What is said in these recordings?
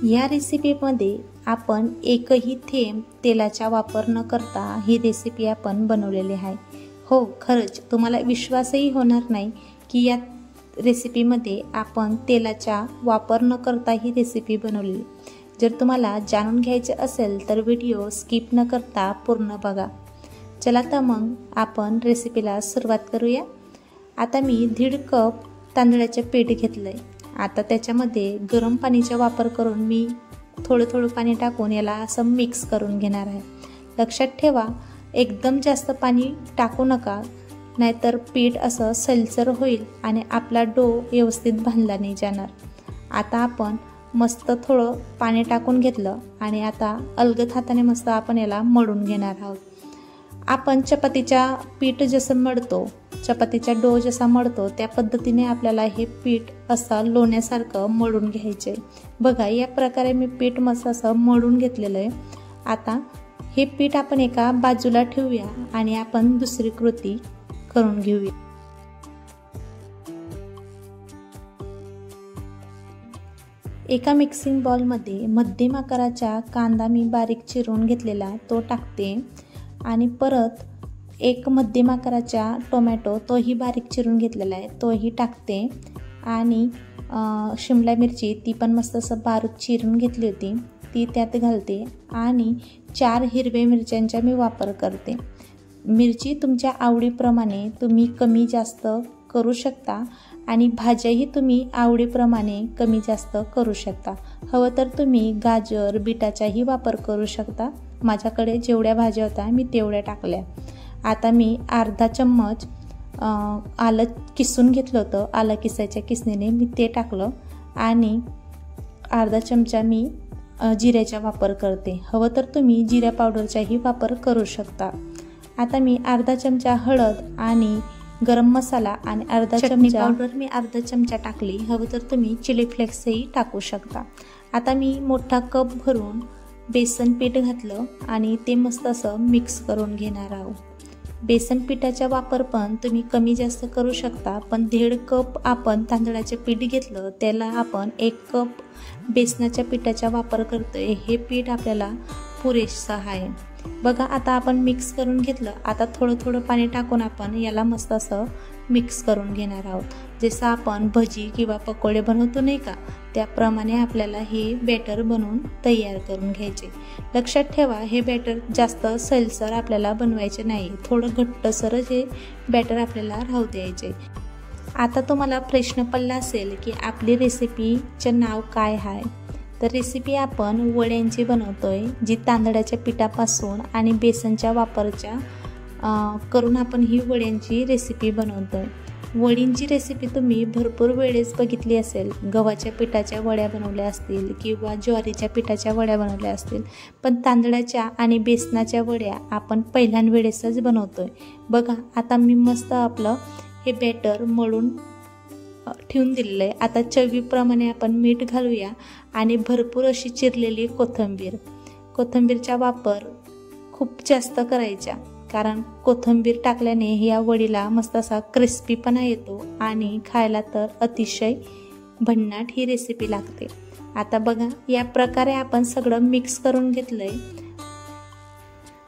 या रेसिपीमध्ये आपण एकही थेंब तेलाचा वापर न करता ही रेसिपी आपण बनवलेली आहे। हो, खरंच तुम्हाला विश्वासही होणार नाही की या रेसिपीमध्ये आपण तेलाचा वापर न करता ही रेसिपी बनवली। जर तुम्हाला जाणून घ्यायचे असेल तर व्हिडिओ स्किप न करता पूर्ण बघा। चला तर मग आपण रेसिपीला सुरुवात करूया। आता मी 1.5 कप तांदळाचे पीठ घेतलंय। आता त्याच्यामध्ये गरम पाण्याचा वापर करून मी थोडं पाणी टाकून याला असं मिक्स करून घेणार आहे। लक्षात ठेवा, एकदम जास्त पाणी टाकू नका, नाहीतर पीठ असं सैलसर होईल आणि आपला डो व्यवस्थित बांधला नाही जाणार। आता आपण मस्त थोडं पाणी टाकून घेतलं आणि आता अलगद हाताने मस्त आपण याला मळून घेणार आहोत। आपण चपातीचा पीठ जसं मळतो, चपातीचा डो जसा मळतो त्या पद्धतीने आपल्याला हे पीठ असं लोण्यासारखं मळून घ्यायचे। बघा, या प्रकारे मी पीठ मस्त असं मळून घेतलेलं आहे। आता हे पीठ आपण एका बाजूला ठेवूया आणि आपण दुसरी कृती करून घेऊया। एका मिक्सिंग बाउलमध्ये मध्यम आकाराचा कांदा मी बारीक चिरून घेतलेला तो टाकते आणि परत एक मध्यम आकाराचा टोमॅटो तोही बारीक चिरून घेतलेला आहे तोही टाकते आणि शिमला मिरची ती पण मस्त असं बारीक चिरून घेतली होती ती त्यात घालते आणि 4 हिरव्या मिरच्यांचा मी वापर करते। मिरची तुमच्या आवडीप्रमाणे तुम्ही कमी जास्त करू शकता आणि भाज्याही तुम्ही आवडीप्रमाणे कमी जास्त करू शकता। हवं तर तुम्ही गाजर बीटाचाही वापर करू शकता। माझ्याकडे जेवढ्या भाज्या होत्या मी तेवढ्या टाकल्या। आता मी अर्धा चम्मच आलं किसून घेतलं होतं, आलं किसायच्या किसणीने मी ते टाकलं आणि अर्धा चमचा मी जिऱ्याचा वापर करते। हवं तर तुम्ही जिरा पावडरचाही वापर करू शकता। आता मी अर्धा चमचा हळद आणि गरम मसाला आणि अर्धा चमचा पावडर मी अर्धा चमचा टाकली। हवं तर तुम्ही चिली फ्लेक्सही टाकू शकता। आता मी मोठा कप भरून बेसन पीठ घातलं आणि ते मस्त असं मिक्स करून घेणार आहोत। बेसन पिठाचा वापर पण तुम्ही कमी जास्त करू शकता, पण 1.5 कप आपण तांदळाचे पीठ घेतलं त्याला आपण 1 कप बेसनाच्या पिठाचा वापर करतोय। हे पीठ आपल्याला पुरेसं आहे। बघा, आता आपण मिक्स करून घेतलं। आता थोडं पाणी टाकून आपण याला मस्त असं मिक्स करून घेणार आहोत। जसं आपण भजी किंवा पकोडे बनवतो नाही का, त्याप्रमाणे आपल्याला हे बॅटर बनवून तयार करून घ्यायचे। लक्षात ठेवा, हे बॅटर जास्त सैलसर आपल्याला बनवायचे नाही, थोडं घट्टसरच हे बॅटर आपल्याला राहू द्यायचे। आता तुम्हाला प्रश्न पडला असेल की आपली रेसिपीचे नाव काय आहे, तर रेसिपी आपण वड्यांची बनवतोय, जी तांदळाच्या पिठापासून आणि बेसनच्या वापरच्या करून आपण ही वड्यांची रेसिपी बनवतोय। वडींची रेसिपी तुम्ही भरपूर वेळेस बघितली असेल, गव्हाच्या पिठाच्या वड्या बनवल्या असतील किंवा ज्वारीच्या पिठाच्या वड्या बनवल्या असतील, पण तांदळाच्या आणि बेसनाच्या वड्या आपण पहिल्यान वेळेसच बनवतोय। बघा, आता मी मस्त आपलं हे बॅटर मळून ठेवून दिलेलं आहे। आता चवीप्रमाणे आपण मीठ घालूया आणि भरपूर अशी चिरलेली कोथिंबीरचा वापर खूप जास्त करायचा, कारण कोथिंबीर टाकल्याने या वडीला मस्त असा क्रिस्पीपणा येतो आणि खायला तर अतिशय भन्नाट ही रेसिपी लागते। आता बघा, या प्रकारे आपण सगळं मिक्स करून घेतलंय।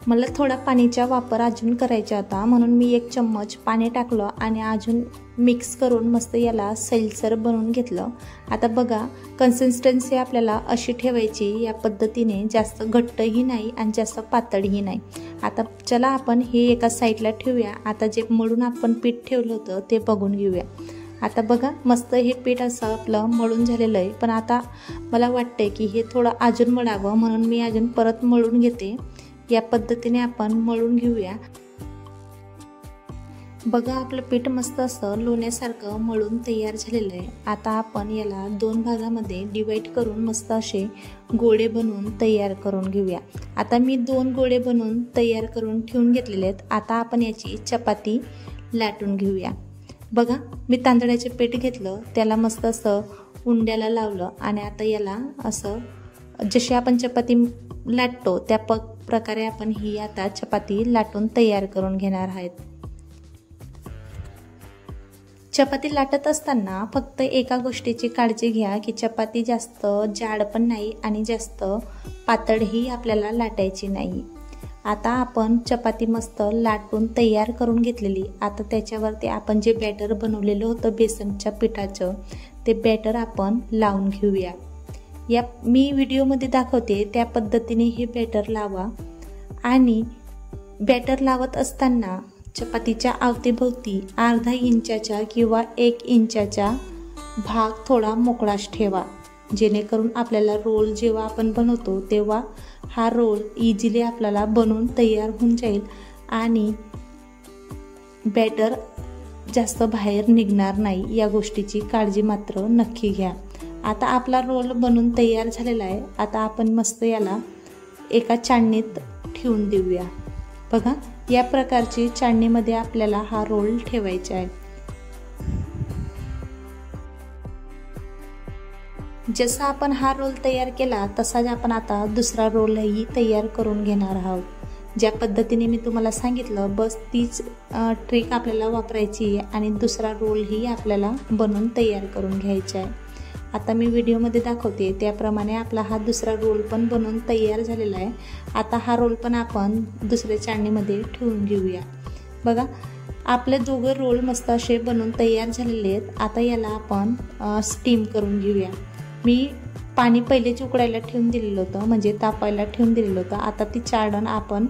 मला थोडा पाण्याचा वापर अजून करायचा होता, म्हणून मी 1 चम्मच पाणी टाकलं आणि अजून मिक्स करून मस्त याला सैलसर बनवून घेतलं। आता बघा, कन्सिस्टन्सी आपल्याला अशी ठेवायची या पद्धतीने, जास्त घट्टही नाही आणि जास्त पातळही नाही। आता चला आपण हे एका साईडला ठेवूया। आता जे मळून आपण पीठ ठेवलं होतं ते बघून घेऊया। आता बघा, मस्त हे पीठ असं आपलं मळून झालेलं आहे, पण आता मला वाटतंय की हे थोडं अजून मळावं, म्हणून मी अजून परत मळून घेते। या पद्धतीने आपण मळून घेऊया। बघा, आपलं पीठ मस्त असं लोण्यासारखं मळून तयार झालेलं आहे। आता आपण याला 2 भागामध्ये डिवाइड करून मस्त असे गोळे बनवून तयार करून घेऊया। आता मी 2 गोळे बनवून तयार करून ठेवून घेतलेले आहेत। आता आपण याची चपाती लाटून घेऊया। बघा, मी तांदळाचे पीठ घेतलं, त्याला मस्त असं उंड्याला लावलं आणि आता याला असं जशी आपण चपाती लाटतो त्या प्रकारे आपण ही आता चपाती लाटून तयार करून घेणार आहोत। चपाती लाटत असताना फक्त एका गोष्टीची काळजी घ्या की चपाती जास्त जाड पण नाही आणि जास्त पातळही आपल्याला लाटायची नाही। आता आपण चपाती मस्त लाटून तयार करून घेतलेली। आता त्याच्यावरती आपण जे बॅटर बनवलेलं होतं बेसनच्या पिठाचं ते बॅटर आपण लावून घेऊया। या मी व्हिडिओमध्ये दाखवते त्या पद्धतीने हे बॅटर लावा आणि बॅटर लावत असताना चपातीच्या अवतीभोवती अर्धा इंचाच्या किंवा 1 इंचाचा भाग थोडा मोकळाच ठेवा, जेणेकरून आपल्याला रोल जेव्हा आपण बनवतो तेव्हा हा रोल इझिली आपल्याला बनवून तयार होऊन जाईल आणि बॅटर जास्त बाहेर निघणार नाही। या गोष्टीची काळजी मात्र नक्की घ्या। आता आपला रोल बनवून तयार झालेला आहे। आता आपण मस्त याला एका चाळणीत ठेवून देऊया। बघा, या प्रकारची चाळणीमध्ये आपल्याला हा रोल ठेवायचा आहे। जसा आपण हा रोल तयार केला तसाच आपण आता दुसरा रोलही तयार करून घेणार आहोत। ज्या पद्धतीने मी तुम्हाला सांगितलं बस तीच ट्रिक आपल्याला वापरायची आहे आणि दुसरा रोलही आपल्याला बनवून तयार करून घ्यायचा आहे। आता मी व्हिडिओमध्ये दाखवते त्याप्रमाणे आपला हा दुसरा रोल पण बनवून तयार झालेला आहे। आता हा रोल पण आपण दुसऱ्या चाळणीमध्ये ठेवून घेऊया। बघा, आपले दोघं रोल मस्त असे बनवून तयार झालेले आहेत। आता याला आपण स्टीम करून घेऊया। मी पाणी पहिलेच उकळायला ठेवून दिलेलं होतं, म्हणजे तापायला ठेवून दिलेलं होतं। आता ती चाळण आपण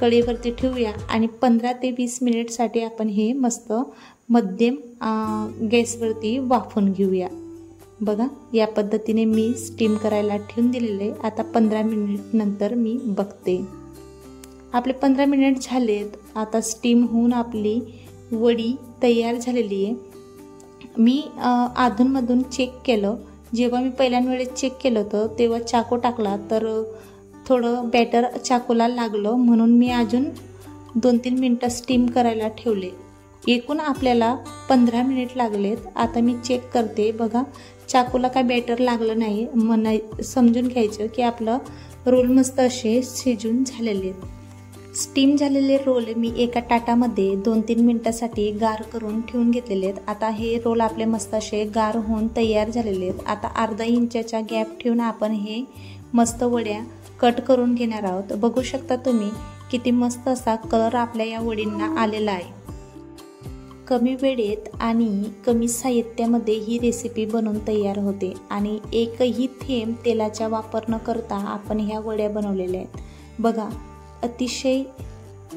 कढईवरती ठेवूया आणि 15 ते 20 मिनिटसाठी आपण हे मस्त मध्यम गॅसवरती वाफवून घेऊया। बघा, या पद्धतीने मी स्टीम करायला ठेवून दिलेले। आता 15 मिनिट नंतर मी बघते। आपले 15 मिनिट झालेत। आता स्टीम होऊन आपली वडी तयार झालेली आहे। मी अधूनमधून चेक केलं। जेव्हा मी पहिल्यांवेळेस चेक केलं होतं तेव्हा चाकू टाकला तर थोडं बॅटर चाकूला लागलं, म्हणून मी अजून 2-3 मिनटं स्टीम करायला ठेवले। एकूण आपल्याला 15 मिनिट लागलेत। आता मी चेक करते। बघा, चाकूला काय बॅटर लागलं नाही, समजून घ्यायचं की आपलं रोल मस्त असे शिजून झालेले आहेत। स्टीम झालेले रोल मी एका ताटामध्ये 2-3 मिनिटासाठी गार करून ठेवून घेतलेले आहेत। आता हे रोल आपले मस्त असे गार होऊन तयार झालेले आहेत। आता अर्धा इंचाचा गॅप ठेवून आपण हे मस्त वड्या कट करून घेणार आहोत। बघू शकता तुम्ही किती मस्त असा कलर आपल्या या वडींना आलेला आहे। कमी वेळेत आणि कमी साहित्यामध्ये ही रेसिपी बनवून तयार होते आणि एकही थेंब तेलाचा वापर न करता आपण ह्या वड्या बनवलेल्या आहेत। बघा, अतिशय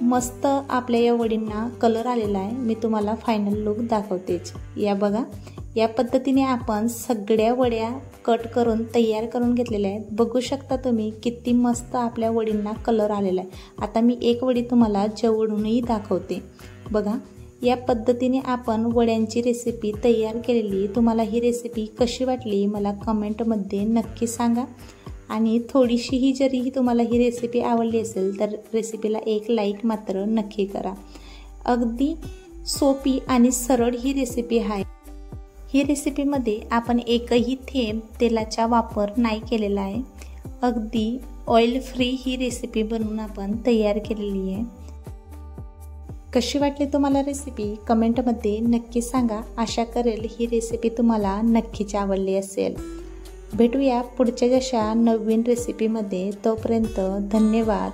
मस्त आपल्या या वडींना कलर आलेला आहे। मी तुम्हाला फायनल लुक दाखवतेच। या बघा, या पद्धतीने आपण सगळ्या वड्या कट करून तयार करून घेतलेल्या आहेत। बघू शकता तुम्ही किती मस्त आपल्या वडींना कलर आलेला आहे। आता मी एक वडी तुम्हाला जवळूनही दाखवते। बघा, या पद्धतीने आपण वड्यांची रेसिपी तयार केलेली। तुम्हाला ही रेसिपी कशी वाटली मला कमेंटमध्ये नक्की सांगा आणि थोडीशीही जरी तुम्हाला ही रेसिपी आवडली असेल तर रेसिपीला एक लाईक मात्र नक्की करा। अगदी सोपी आणि सरळ ही रेसिपी आहे। ही रेसिपीमध्ये आपण एकही थेंब तेलाचा वापर नाही केलेला आहे। अगदी ऑइल फ्री ही रेसिपी बनवून आपण तयार केलेली आहे। कशी वाटली तुम्हाला रेसिपी कमेंटमध्ये नक्की सांगा। आशा करेल ही रेसिपी तुम्हाला नक्कीच आवडली असेल। भेटूया पुढच्या जशा नवीन रेसिपीमध्ये। तोपर्यंत धन्यवाद।